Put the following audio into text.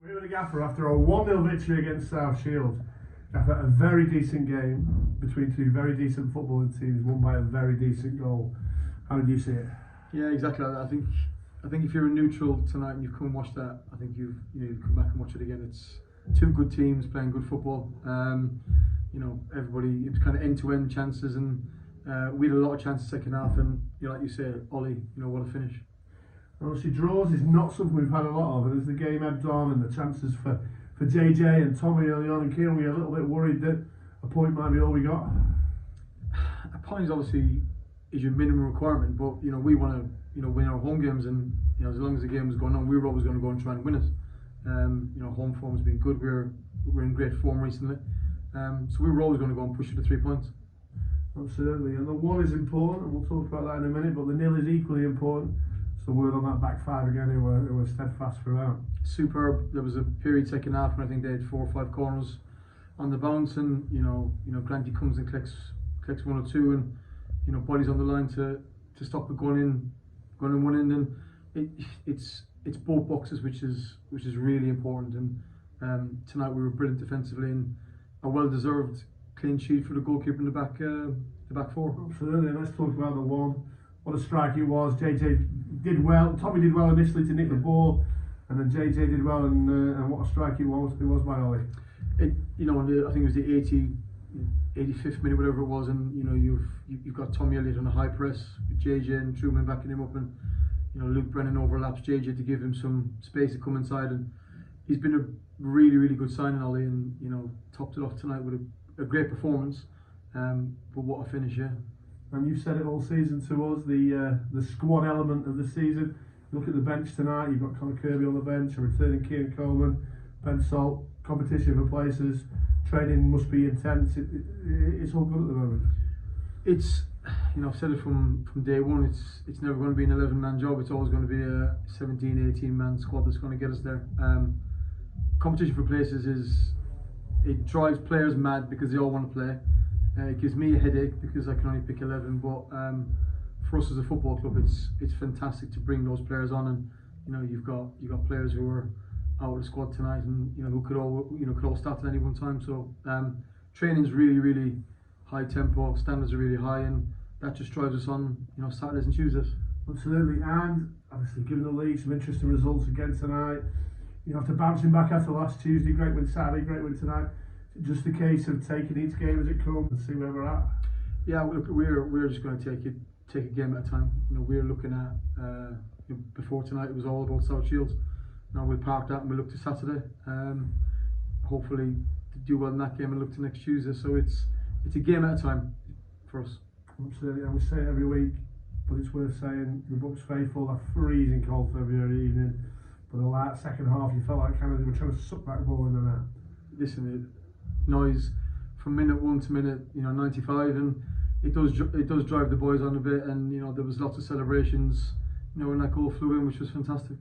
We were the gaffer after a 1-0 victory against South Shields. After a very decent game between two very decent footballing teams, won by a very decent goal. How did you see it? Yeah, exactly. I think if you're a neutral tonight and you've come and watched that, I think you've come back and watch it again. It's two good teams playing good football. Everybody, it was kind of end-to-end chances, and we had a lot of chances second half. And like you say, Ollie, what a finish. Obviously, draws is not something we've had a lot of, and as the game ebbed on and the chances for JJ and Tommy early on and Kieran, we were a little bit worried that a point might be all we got. A point is obviously your minimum requirement, but we want to win our home games, and as long as the game was going on, we were always going to go and try and win it. Home form has been good. We're in great form recently, so we were always going to go and push for the 3 points. Absolutely, and the 1 is important, and we'll talk about that in a minute. But the 0 is equally important. So word on that back five again, who were steadfast throughout. Superb. There was a period second half when I think they had 4 or 5 corners on the bounce, and Granty comes and collects 1 or 2, and bodies on the line to stop it going in one end, and it's both boxes, which is really important. And tonight we were brilliant defensively, and a well-deserved clean sheet for the goalkeeper in the back 4. Absolutely. And let's talk about the 1. What a strike it was. JJ did well. Tommy did well initially to nick the ball, and then JJ did well, and what a strike it was by Ollie. I think it was the 85th minute, whatever it was, and you've got Tommy Elliott on a high press with JJ and Truman backing him up, and Luke Brennan overlaps JJ to give him some space to come inside, and he's been a really, really good signing, Ollie, and topped it off tonight with a great performance. But what a finish, yeah. And you've said it all season to us, the squad element of the season. Look at the bench tonight, you've got Connor Kirby on the bench, a returning Kieran Coleman, Ben Salt, competition for places, training must be intense. It's all good at the moment. It's, I've said it from day one, it's never going to be an 11-man job, it's always going to be a 17, 18-man squad that's going to get us there. Competition for places it drives players mad because they all want to play. It gives me a headache because I can only pick 11, but for us as a football club, it's fantastic to bring those players on, and you've got players who are out of the squad tonight, and who could all start at any one time. So training's really, really high tempo, standards are really high, and that just drives us on Saturdays and Tuesdays. Absolutely, and obviously given the league some interesting results again tonight. After bouncing back after last Tuesday, great win Saturday, great win tonight. Just a case of taking each game as it comes and see where we're at. Yeah, look, we're just going to take a game at a time. We're looking at before tonight it was all about South Shields. Now we'll park that and we'll look to Saturday. Hopefully do well in that game and look to next Tuesday. So it's a game at a time for us. Absolutely, and we say it every week, but it's worth saying the Bucks faithful are freezing cold February evening. But the second half, you felt like kind of they were trying to suck that ball in the net. Listen, noise from minute 1 to minute 95, and it does drive the boys on a bit, and there was lots of celebrations when that goal flew in, which was fantastic.